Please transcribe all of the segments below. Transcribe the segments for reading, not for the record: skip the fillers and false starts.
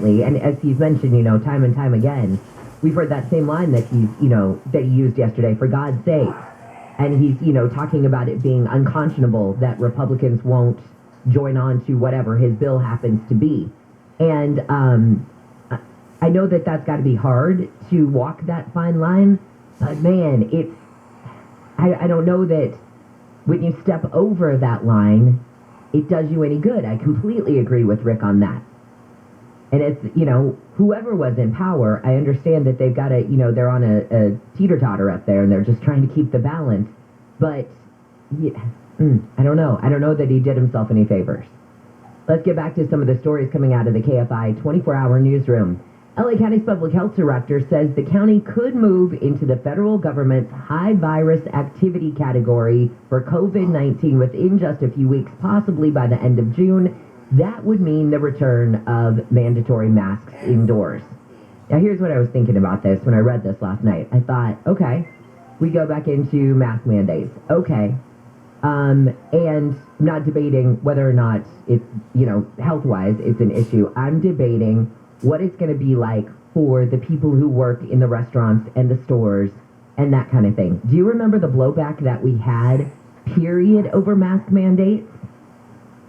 unfortunately, and as he's mentioned, time and time again, we've heard that same line that that he used yesterday, for God's sake. And he's, talking about it being unconscionable that Republicans won't join on to whatever his bill happens to be. And I know that that's got to be hard to walk that fine line, but man, I don't know that when you step over that line, it does you any good. I completely agree with Rick on that. And it's, whoever was in power, I understand that they've got they're on a teeter-totter up there and they're just trying to keep the balance. But, I don't know. I don't know that he did himself any favors. Let's get back to some of the stories coming out of the KFI 24-hour newsroom. LA County's public health director says the county could move into the federal government's high virus activity category for COVID-19 within just a few weeks, possibly by the end of June. That would mean the return of mandatory masks indoors. Now, here's what I was thinking about this when I read this last night. I thought, okay, we go back into mask mandates. Okay. And I'm not debating whether or not it's, health-wise it's an issue. I'm debating what it's going to be like for the people who work in the restaurants and the stores and that kind of thing. Do you remember the blowback that we had, period, over mask mandates?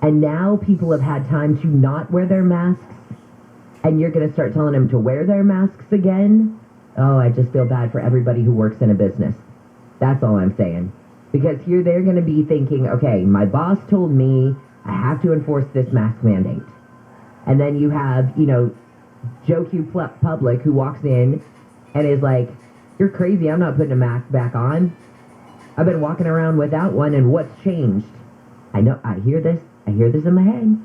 And now people have had time to not wear their masks, and you're going to start telling them to wear their masks again? Oh, I just feel bad for everybody who works in a business. That's all I'm saying. Because here they're going to be thinking, okay, my boss told me I have to enforce this mask mandate. And then you have, Joe Q Public who walks in and is like, you're crazy, I'm not putting a mask back on. I've been walking around without one, and what's changed? I know, I hear this in my head.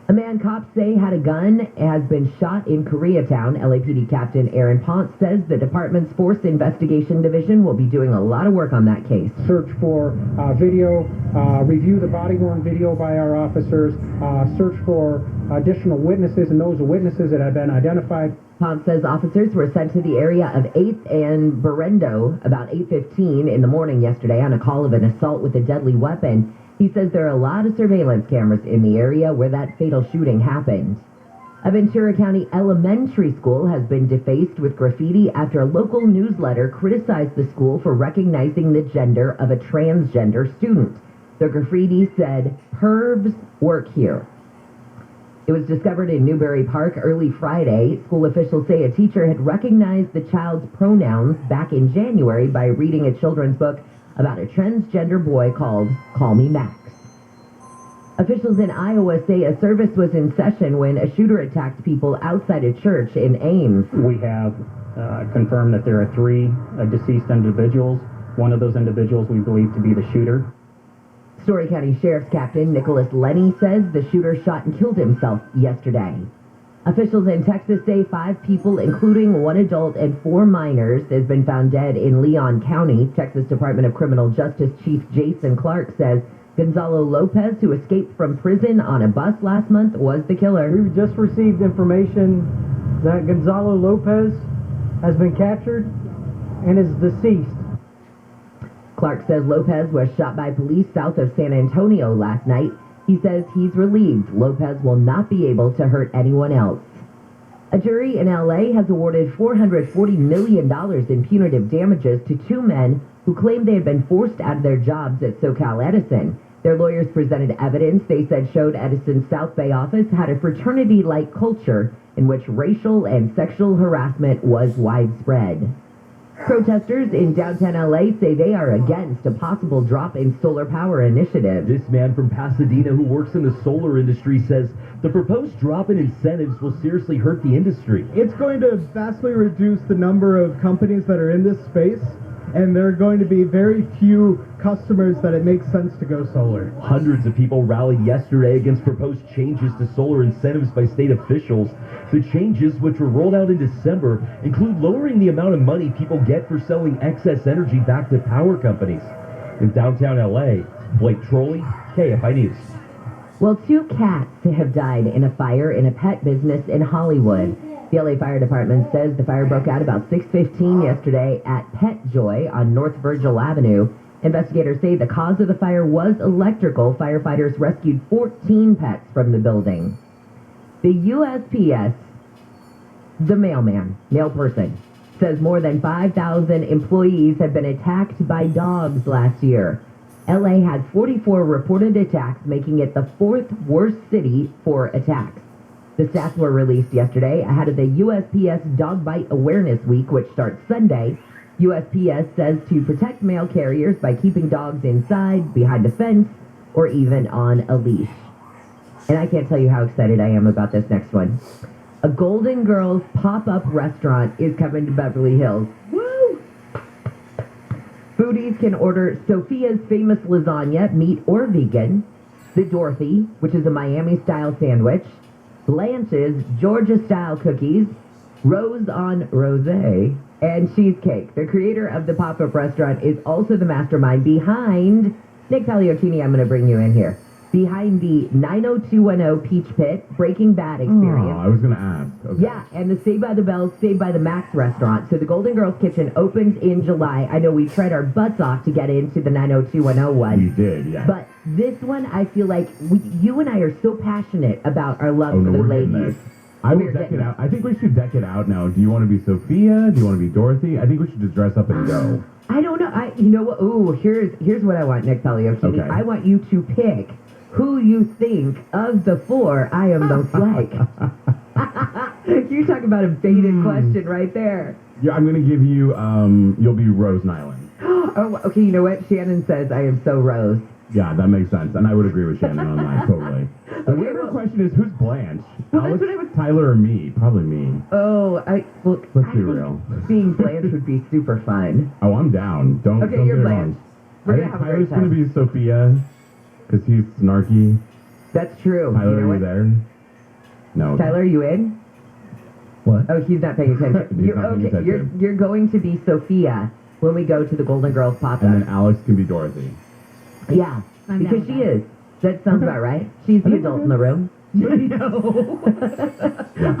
A man cops say had a gun has been shot in Koreatown. LAPD Captain Aaron Ponce says the department's Force Investigation Division will be doing a lot of work on that case. Search for video, review the body-worn video by our officers, search for additional witnesses and those witnesses that have been identified. Ponce says officers were sent to the area of 8th and Berendo about 8:15 in the morning yesterday on a call of an assault with a deadly weapon. He says there are a lot of surveillance cameras in the area where that fatal shooting happened. A Ventura County elementary school has been defaced with graffiti after a local newsletter criticized the school for recognizing the gender of a transgender student. The graffiti said, "Pervs work here." It was discovered in Newberry Park early Friday. School officials say a teacher had recognized the child's pronouns back in January by reading a children's book about a transgender boy called Call Me Max. Officials in Iowa say a service was in session when a shooter attacked people outside a church in Ames. We have confirmed that there are 3 deceased individuals. One of those individuals we believe to be the shooter. Story County Sheriff's Captain Nicholas Lenny says the shooter shot and killed himself yesterday. Officials in Texas say 5 people, including 1 adult and 4 minors, has been found dead in Leon County. Texas Department of Criminal Justice Chief Jason Clark says Gonzalo Lopez, who escaped from prison on a bus last month, was the killer. We've just received information that Gonzalo Lopez has been captured and is deceased. Clark says Lopez was shot by police south of San Antonio last night. He says he's relieved Lopez will not be able to hurt anyone else. A jury in LA has awarded $440 million in punitive damages to 2 men who claimed they had been forced out of their jobs at SoCal Edison. Their lawyers presented evidence they said showed Edison's South Bay office had a fraternity-like culture in which racial and sexual harassment was widespread. Protesters in downtown LA say they are against a possible drop in solar power initiative. This man from Pasadena who works in the solar industry says the proposed drop in incentives will seriously hurt the industry. It's going to vastly reduce the number of companies that are in this space, and there are going to be very few customers that it makes sense to go solar. Hundreds of people rallied yesterday against proposed changes to solar incentives by state officials. The changes, which were rolled out in December, include lowering the amount of money people get for selling excess energy back to power companies. In downtown LA, Blake Trolley, KFI News. Well, 2 cats have died in a fire in a pet business in Hollywood. The LA Fire Department says the fire broke out about 6:15 yesterday at Pet Joy on North Virgil Avenue. Investigators say the cause of the fire was electrical. Firefighters rescued 14 pets from the building. The USPS, the mailman, mail person, says more than 5,000 employees have been attacked by dogs last year. LA had 44 reported attacks, making it the fourth worst city for attacks. The stats were released yesterday ahead of the USPS Dog Bite Awareness Week, which starts Sunday. USPS says to protect mail carriers by keeping dogs inside, behind a fence, or even on a leash. And I can't tell you how excited I am about this next one. A Golden Girls pop-up restaurant is coming to Beverly Hills. Woo! Foodies can order Sophia's famous lasagna, meat or vegan, the Dorothy, which is a Miami-style sandwich, Blanche's Georgia-style cookies, Rose on Rosé, and cheesecake. The creator of the pop-up restaurant is also the mastermind behind, Nick Paliochini, I'm going to bring you in here, behind the 90210 Peach Pit Breaking Bad experience. Oh, I was going to ask. Okay. Yeah, and the Saved by the Bell, Saved by the Max restaurant. So the Golden Girls Kitchen opens in July. I know we tried our butts off to get into the 90210 one. We did, yeah. But this one, I feel like you and I are so passionate about our love for the ladies. I will deck it out. I think we should deck it out now. Do you want to be Sophia? Do you want to be Dorothy? I think we should just dress up and go. I don't know. You know what? Ooh, here's what I want, Nick Paliochini. Okay. I want you to pick who you think of the four I am most like. You talk about a baited question right there. Yeah, I'm going to give you, you'll be Rose Nyland. Oh, okay, you know what? Shannon says I am so Rose. Yeah, that makes sense. And I would agree with Shannon on that, totally. The real question is, who's Blanche? Well, Alex, that's what I was... Tyler, or me? Probably me. Oh, Let's be real. Being Blanche would be super fun. Oh, I'm down. Don't Okay, don't you're get it Blanche. wrong. We're I gonna think have a Tyler's great going to time. be Sophia, because he's snarky. That's true. Tyler, you know are what? you there? No. Tyler, are you in? What? Oh, he's not paying attention. He's not paying attention. You're going to be Sophia when we go to the Golden Girls pop-up. And then Alex can be Dorothy. Yeah, I'm because down she with that. is. That sounds about right. She's the adult in the room. No.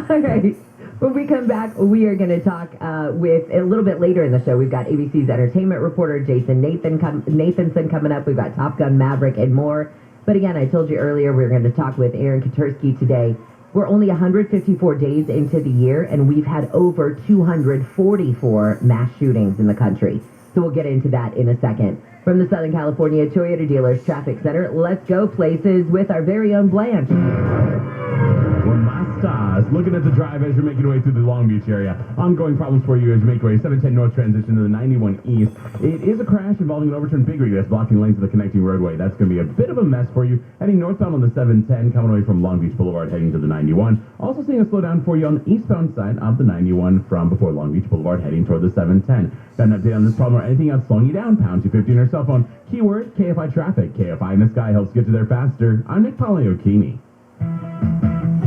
All right. When we come back, we are going to talk with, a little bit later in the show, we've got ABC's entertainment reporter Jason Nathanson coming up. We've got Top Gun Maverick and more. But again, I told you earlier we were going to talk with Aaron Katursky today. We're only 154 days into the year, and we've had over 244 mass shootings in the country. So we'll get into that in a second. From the Southern California Toyota Dealers Traffic Center, let's go places with our very own Blanche. Well, my stars, looking at the drive as you're making your way through the Long Beach area. Ongoing problems for you as you make your way 710 North transition to the 91 East. It is a crash involving an overturned Big Rig that's blocking lanes of the connecting roadway. That's going to be a bit of a mess for you. Heading northbound on the 710, coming away from Long Beach Boulevard, heading to the 91. Also seeing a slowdown for you on the eastbound side of the 91 from before Long Beach Boulevard, heading toward the 710. Got an update on this problem or anything else slowing you down? Pound 250 on your cell phone. Keyword KFI traffic. KFI in the sky helps get you there faster. I'm Nick Paliochini.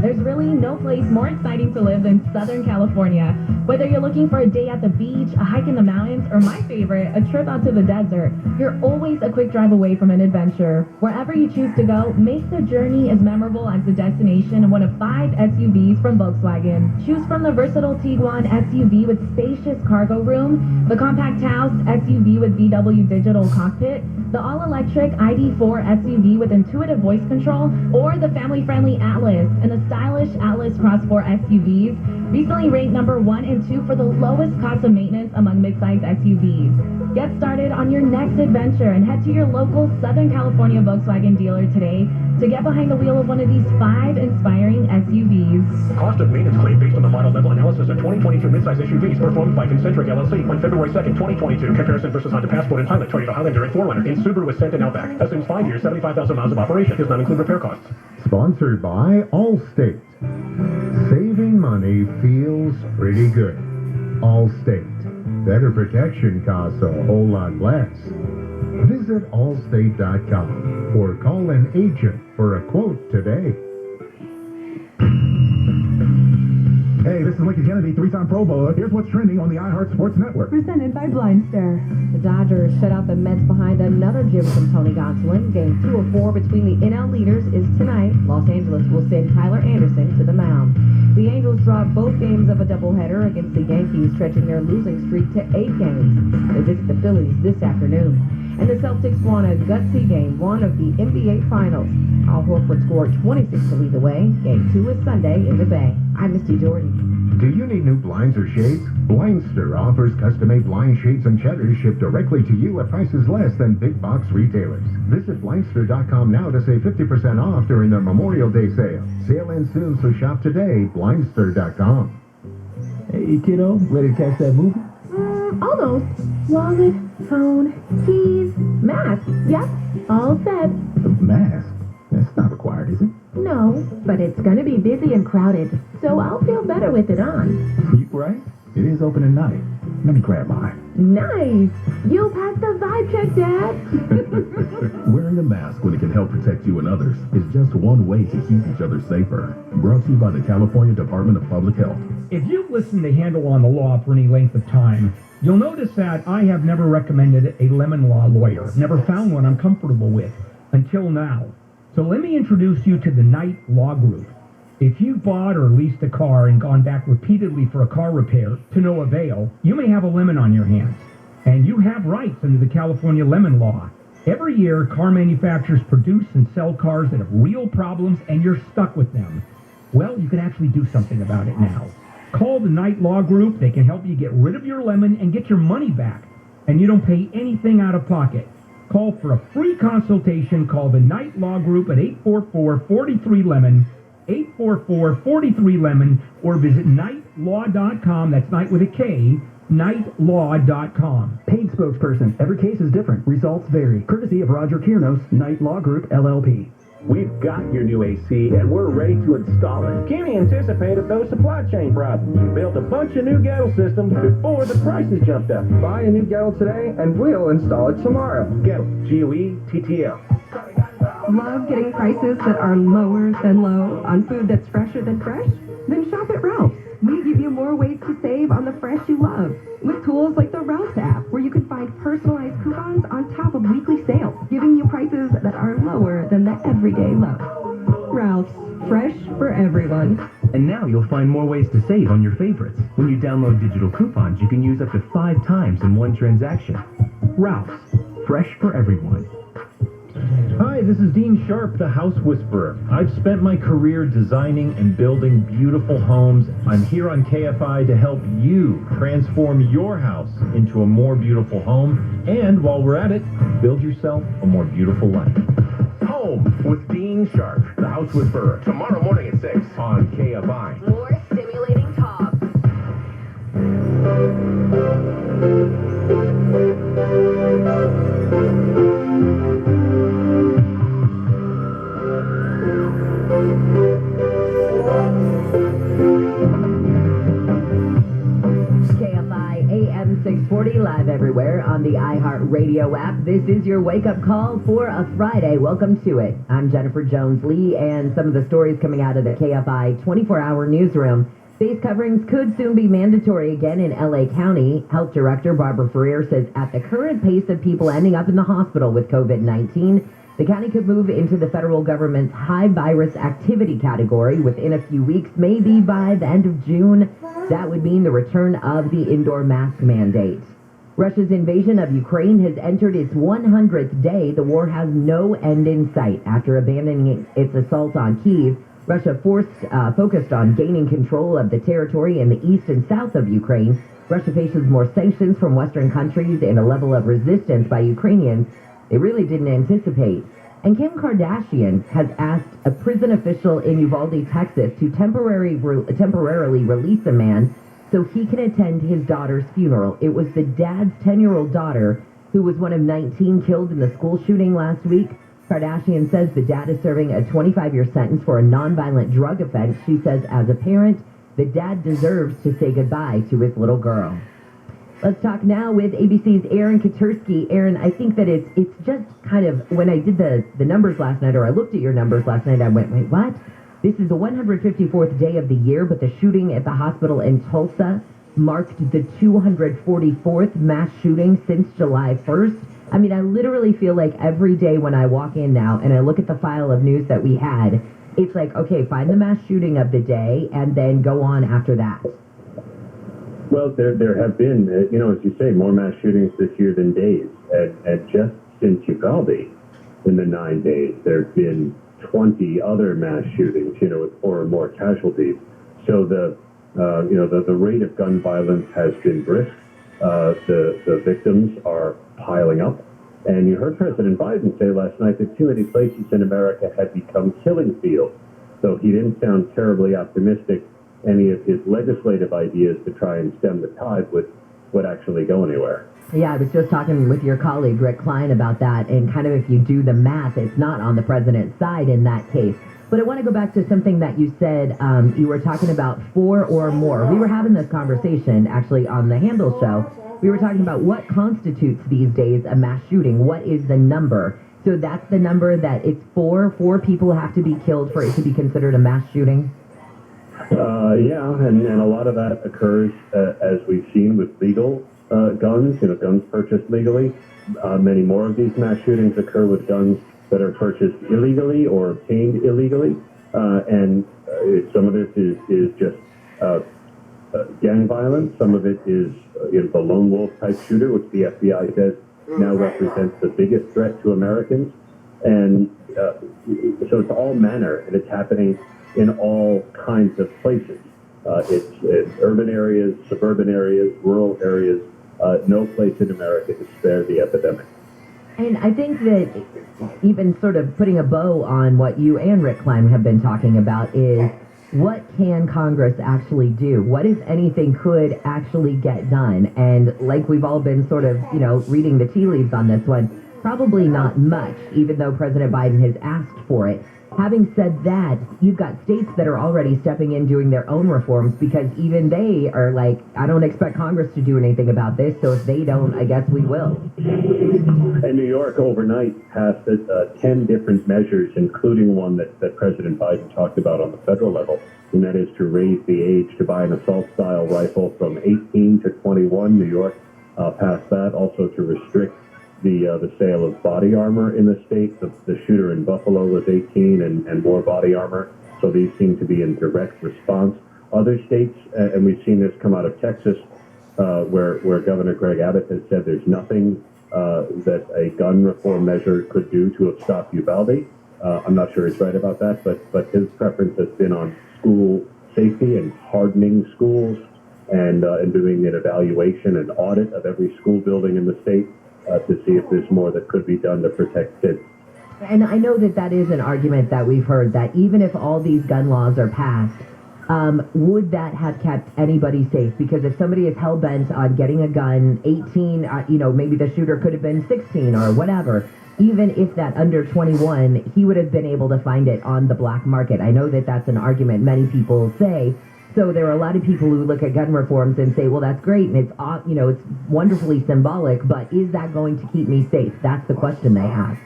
There's really no place more exciting to live than Southern California. Whether you're looking for a day at the beach, a hike in the mountains, or my favorite, a trip out to the desert, you're always a quick drive away from an adventure. Wherever you choose to go, make the journey as memorable as the destination in one of 5 SUVs from Volkswagen. Choose from the versatile Tiguan SUV with spacious cargo room, the compact Taos SUV with VW digital cockpit, the all-electric ID4 SUV with intuitive voice control, or the family-friendly Atlas and the stylish Atlas Cross 4 SUVs, recently ranked number 1 and 2 for the lowest cost of maintenance among midsize SUVs. Get started on your next adventure and head to your local Southern California Volkswagen dealer today to get behind the wheel of one of these 5 inspiring SUVs. Cost of maintenance claim based on the final level analysis of 2022 midsize SUVs performed by Concentric LLC on February 2nd, 2022. Comparison versus Honda Passport and Pilot, Toyota Highlander, and 4Runner in Subaru Ascent and Outback. Assumes 5 years, 75,000 miles of operation. Does not include repair costs. Sponsored by Allstate. Saving money feels pretty good. Allstate. Better protection costs a whole lot less. Visit allstate.com or call an agent for a quote today. Hey, this is Lincoln Kennedy, 3-time Pro Bowler. Here's what's trending on the iHeart Sports Network. Presented by Blind Stare. The Dodgers shut out the Mets behind another gem from Tony Gonsolin. Game 2 of 4 between the NL leaders is tonight. Los Angeles will send Tyler Anderson to the mound. The Angels draw both games of a doubleheader against the Yankees, stretching their losing streak to 8 games. They visit the Phillies this afternoon. And the Celtics won a gutsy Game 1 of the NBA Finals. Al Horford scored 26 to lead the way. Game 2 is Sunday in the Bay. I'm Misty Jordan. Do you need new blinds or shades? Blindster offers custom-made blind shades and shutters shipped directly to you at prices less than big box retailers. Visit Blindster.com now to save 50% off during their Memorial Day sale. Sale ends soon, so shop today. Blindster.com. Hey, kiddo, ready to catch that movie? Almost. Wallet, phone, keys, mask. Yep, all set. The mask? That's not required, is it? No, but it's gonna be busy and crowded, so I'll feel better with it on. You right. It is open at night. Let me grab mine. Nice. You passed the vibe check, Dad. Wearing a mask when it can help protect you and others is just one way to keep each other safer. Brought to you by the California Department of Public Health. If you've listened to Handle on the Law for any length of time, you'll notice that I have never recommended a lemon law lawyer. Never found one I'm comfortable with until now. So let me introduce you to the Knight Law Group. If you've bought or leased a car and gone back repeatedly for a car repair to no avail, you may have a lemon on your hands. And you have rights under the California lemon law. Every year, car manufacturers produce and sell cars that have real problems and you're stuck with them. Well, you can actually do something about it now. Call the Knight Law Group. They can help you get rid of your lemon and get your money back. And you don't pay anything out of pocket. Call for a free consultation. Call the Knight Law Group at 844-43-LEMON, 844-43-LEMON, or visit knightlaw.com. That's Knight with a K, knightlaw.com. Paid spokesperson. Every case is different. Results vary. Courtesy of Roger Kiernos, Knight Law Group, LLP. We've got your new AC, and we're ready to install it. Kenny anticipated those supply chain problems. We built a bunch of new ghetto systems before the prices jumped up. Buy a new ghetto today, and we'll install it tomorrow. Ghetto, G-O-E-T-T-L. Love getting prices that are lower than low on food that's fresher than fresh? Then shop at Ralph's. We give you more ways to save on the fresh you love with tools like the Ralph's app, where you can find personalized coupons on top of weekly sales, giving you prices that are lower than the everyday low. Ralph's, fresh for everyone. And now you'll find more ways to save on your favorites. When you download digital coupons, you can use up to 5 times in one transaction. Ralph's, fresh for everyone. Hi, this is Dean Sharp, the House Whisperer. I've spent my career designing and building beautiful homes. I'm here on KFI to help you transform your house into a more beautiful home. And while we're at it, build yourself a more beautiful life. Home with Dean Sharp, the House Whisperer. Tomorrow morning at 6 on KFI. More stimulating talk. KFI AM 640 live everywhere on the iHeartRadio app. This is your wake-up call for a Friday. Welcome to it. I'm Jennifer Jones-Lee, and some of the stories coming out of the KFI 24-hour newsroom. Face coverings could soon be mandatory again in LA County. Health Director Barbara Ferrer says at the current pace of people ending up in the hospital with COVID-19, the county could move into the federal government's high virus activity category within a few weeks, maybe by the end of June. That would mean the return of the indoor mask mandate. Russia's invasion of Ukraine has entered its 100th day. The war has no end in sight. After abandoning its assault on Kyiv, Russia focused on gaining control of the territory in the east and south of Ukraine. Russia faces more sanctions from Western countries and a level of resistance by Ukrainians they really didn't anticipate. And Kim Kardashian has asked a prison official in Uvalde, Texas, to temporarily release a man so he can attend his daughter's funeral. It was the dad's 10-year-old daughter who was one of 19 killed in the school shooting last week. Kardashian says the dad is serving a 25-year sentence for a nonviolent drug offense. She says as a parent, the dad deserves to say goodbye to his little girl. Let's talk now with ABC's Aaron Katursky. Aaron, I think that it's just kind of, when I did the numbers last night, or I looked at your numbers last night, I went, wait, what? This is the 154th day of the year, but the shooting at the hospital in Tulsa marked the 244th mass shooting since July 1st. I mean, I literally feel like every day when I walk in now and I look at the file of news that we had, it's like, okay, find the mass shooting of the day and then go on after that. Well, there have been, as you say, more mass shootings this year than days. And just since Uvalde in the 9 days. There have been 20 other mass shootings, with 4 or more casualties. So the rate of gun violence has been brisk. The victims are piling up. And you heard President Biden say last night that too many places in America had become killing fields. So he didn't sound terribly optimistic any of his legislative ideas to try and stem the tide would actually go anywhere. Yeah, I was just talking with your colleague, Rick Klein, about that, and kind of if you do the math, it's not on the president's side in that case. But I want to go back to something that you said. You were talking about 4 or more. We were having this conversation, actually, on the Handle show. We were talking about what constitutes these days a mass shooting. What is the number? So that's the number that it's 4 people have to be killed for it to be considered a mass shooting? Yeah, and a lot of that occurs, as we've seen, with legal guns, guns purchased legally. Many more of these mass shootings occur with guns that are purchased illegally or obtained illegally. And some of this is just gang violence. Some of it is the lone wolf type shooter, which the FBI says now represents the biggest threat to Americans. And so it's all manner, and it's happening in all kinds of places. It's urban areas, suburban areas, rural areas. No place in America is spared the epidemic. And I think that even sort of putting a bow on what you and Rick Klein have been talking about is what can Congress actually do? What, if anything, could actually get done? And like we've all been sort of, reading the tea leaves on this one, probably not much, even though President Biden has asked for it. Having said that, you've got states that are already stepping in doing their own reforms because even they are like, I don't expect Congress to do anything about this, so if they don't, I guess we will. And New York overnight passed 10 different measures, including one that President Biden talked about on the federal level, and that is to raise the age to buy an assault-style rifle from 18 to 21. New York passed that, also to restrict the sale of body armor in the state. The shooter in Buffalo was 18 and wore body armor, so these seem to be in direct response. Other states, and we've seen this come out of Texas, where Governor Greg Abbott has said there's nothing that a gun reform measure could do to have stopped Uvalde. I'm not sure he's right about that, but his preference has been on school safety and hardening schools and doing an evaluation and audit of every school building in the state to see if there's more that could be done to protect kids. And I know that is an argument that we've heard, that even if all these gun laws are passed, would that have kept anybody safe? Because if somebody is hell-bent on getting a gun, 18, maybe the shooter could have been 16 or whatever, even if that under 21, he would have been able to find it on the black market. I know that that's an argument many people say. So there are a lot of people who look at gun reforms and say, well, that's great, and it's wonderfully symbolic, but is that going to keep me safe? That's the question they ask.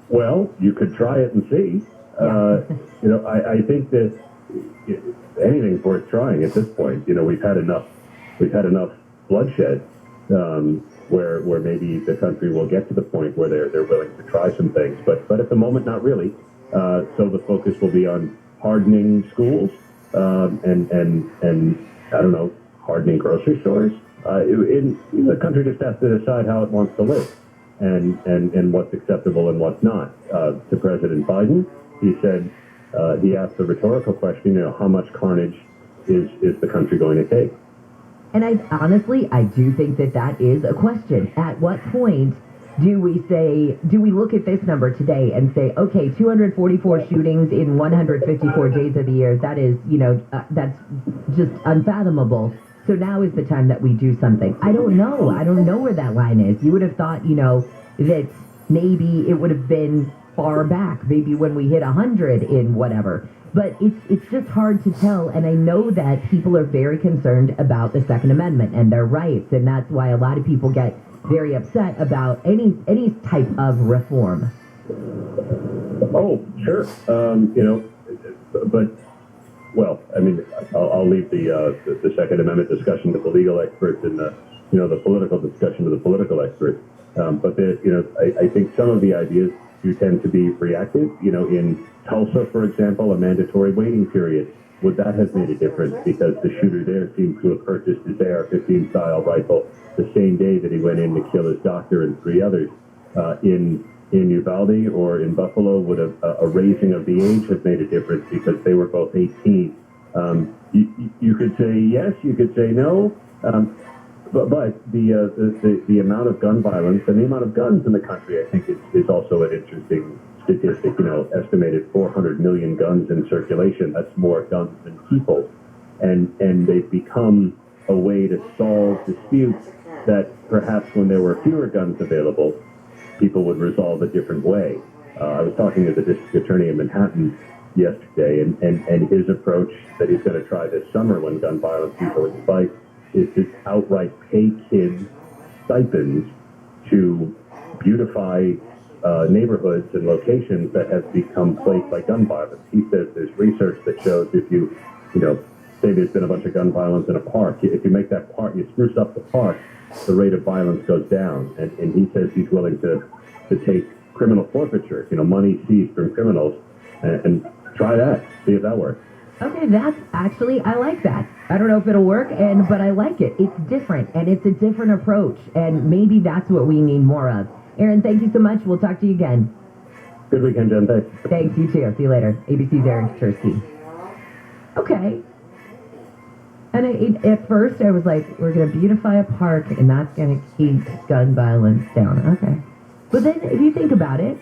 Well, you could try it and see. Yeah. I think that anything's worth trying at this point. We've had enough bloodshed where maybe the country will get to the point where they're willing to try some things, but at the moment, not really. So the focus will be on hardening schools, and I don't know, hardening grocery stores. The country just has to decide how it wants to live, and what's acceptable and what's not. To President Biden, he said, he asked the rhetorical question, how much carnage is the country going to take? And I do think that is a question. At what point do we look at this number today and say, okay, 244 shootings in 154 days of the year, that is, that's just unfathomable. So now is the time that we do something. I don't know. I don't know where that line is. You would have thought, that maybe it would have been far back, maybe when we hit 100 in whatever. But it's just hard to tell, and I know that people are very concerned about the Second Amendment and their rights, and that's why a lot of people get very upset about any type of reform. Oh, sure. But I'll leave the Second Amendment discussion to the legal experts and the political discussion to the political experts. But I think some of the ideas do tend to be reactive. In Tulsa, for example, a mandatory waiting period would that have made a difference? Because the shooter there seems to have purchased his AR-15 style rifle the same day that he went in to kill his doctor and 3 others. In Uvalde or in Buffalo, would a raising of the age have made a difference because they were both 18? You could say yes, you could say no, but the amount of gun violence and the amount of guns in the country, I think, is also an interesting statistic. Estimated 400 million guns in circulation. That's more guns than people, and they've become a way to solve disputes that perhaps when there were fewer guns available, people would resolve a different way. I was talking to the district attorney in Manhattan yesterday, and his approach that he's going to try this summer when gun violence usually spikes is to outright pay kids stipends to beautify neighborhoods and locations that have become plagued by gun violence. He says there's research that shows if you say there's been a bunch of gun violence in a park, if you make that park, you spruce up the park, the rate of violence goes down. And he says he's willing to take criminal forfeiture, money seized from criminals, and try that, see if that works. Okay, that's actually, I like that. I don't know if it'll work, but I like it. It's different, and it's a different approach, and maybe that's what we need more of. Aaron, thank you so much. We'll talk to you again. Good weekend, Jen. Thanks. Thanks, you too. See you later. ABC's Aaron Kaczynski. Okay. And at first, I was like, we're going to beautify a park, and that's going to keep gun violence down. Okay. But then, if you think about it,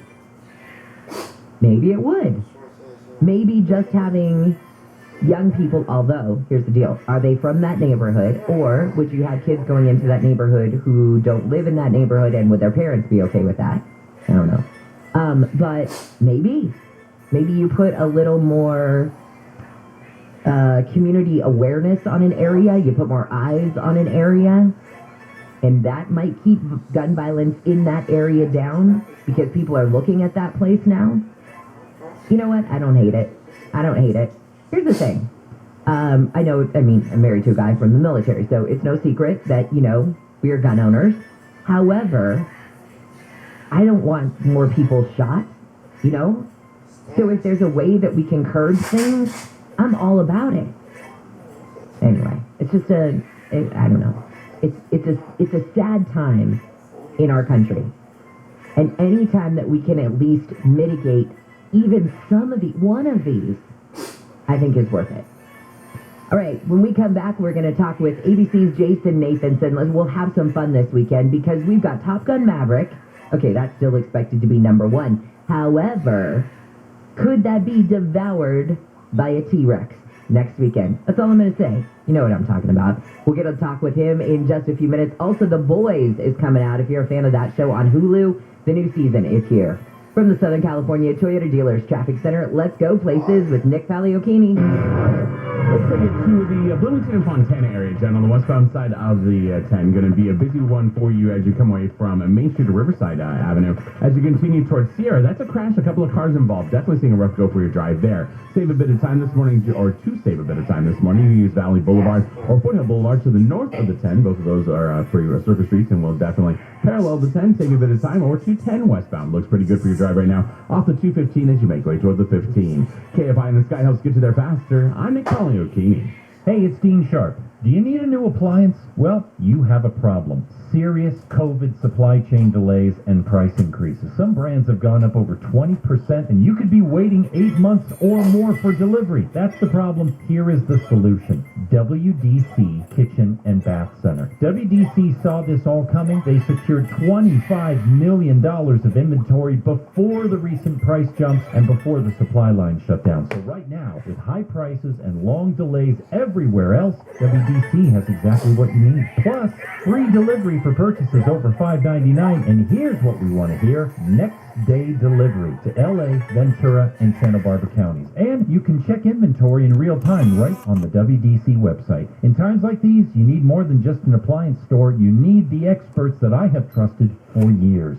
maybe it would. Maybe just having young people, although, here's the deal, are they from that neighborhood, or would you have kids going into that neighborhood who don't live in that neighborhood, and would their parents be okay with that? I don't know. But maybe you put a little more community awareness on an area, you put more eyes on an area, and that might keep gun violence in that area down, because people are looking at that place now. You know what? I don't hate it. Here's the thing. I'm married to a guy from the military, so it's no secret that, we are gun owners. However, I don't want more people shot, So if there's a way that we can curb things, I'm all about it. Anyway, it's just I don't know. It's a sad time in our country. And any time that we can at least mitigate even one of these, I think is worth it. All right, when we come back, we're going to talk with ABC's Jason Nathanson. We'll have some fun this weekend because we've got Top Gun Maverick. Okay, that's still expected to be #1. However, could that be devoured by a T-Rex next weekend? That's all I'm going to say. You know what I'm talking about. We'll get to talk with him in just a few minutes. Also, The Boys is coming out. If you're a fan of that show on Hulu, the new season is here. From the Southern California Toyota Dealers Traffic Center, let's go places with Nick Paleocchini. Let's take it to the Bloomington and Fontana area, Jen, on the westbound side of the 10. Going to be a busy one for you as you come away from Main Street to Riverside Avenue. As you continue towards Sierra, that's a crash, a couple of cars involved. Definitely seeing a rough go for your drive there. Save a bit of time this morning, or to save a bit of time this morning, you can use Valley Boulevard or Foothill Boulevard to the north of the 10. Both of those are for your surface streets and will definitely parallel the 10, save a bit of time, or 210 westbound. Looks pretty good for your drive right now. Off the 215 as you make way toward the 15. KFI in the Sky helps get you there faster. I'm Nick Paleocchini. Hey, it's Dean Sharp. Do you need a new appliance? Well, you have a problem. Serious COVID supply chain delays and price increases. Some brands have gone up over 20%, and you could be waiting 8 months or more for delivery. That's the problem. Here is the solution. WDC Kitchen and Bath Center. WDC saw this all coming. They secured $25 million of inventory before the recent price jumps and before the supply line shut down. So right now, with high prices and long delays everywhere else, WDC has exactly what you need. Plus, free delivery for purchases over $5.99. And here's what we want to hear. Next day delivery to LA, Ventura, and Santa Barbara counties. And you can check inventory in real time right on the WDC website. In times like these, you need more than just an appliance store. You need the experts that I have trusted for years.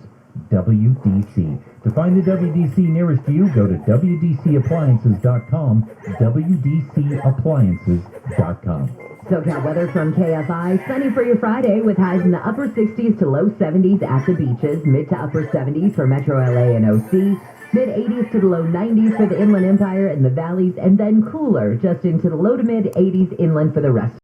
WDC. To find the WDC nearest you, go to WDCappliances.com, WDCappliances.com. SoCal weather from KFI. Sunny for your Friday with highs in the upper 60s to low 70s at the beaches. Mid to upper 70s for Metro LA and OC. Mid-80s to the low 90s for the Inland Empire and the valleys, and then cooler just into the low to mid-80s inland for the rest.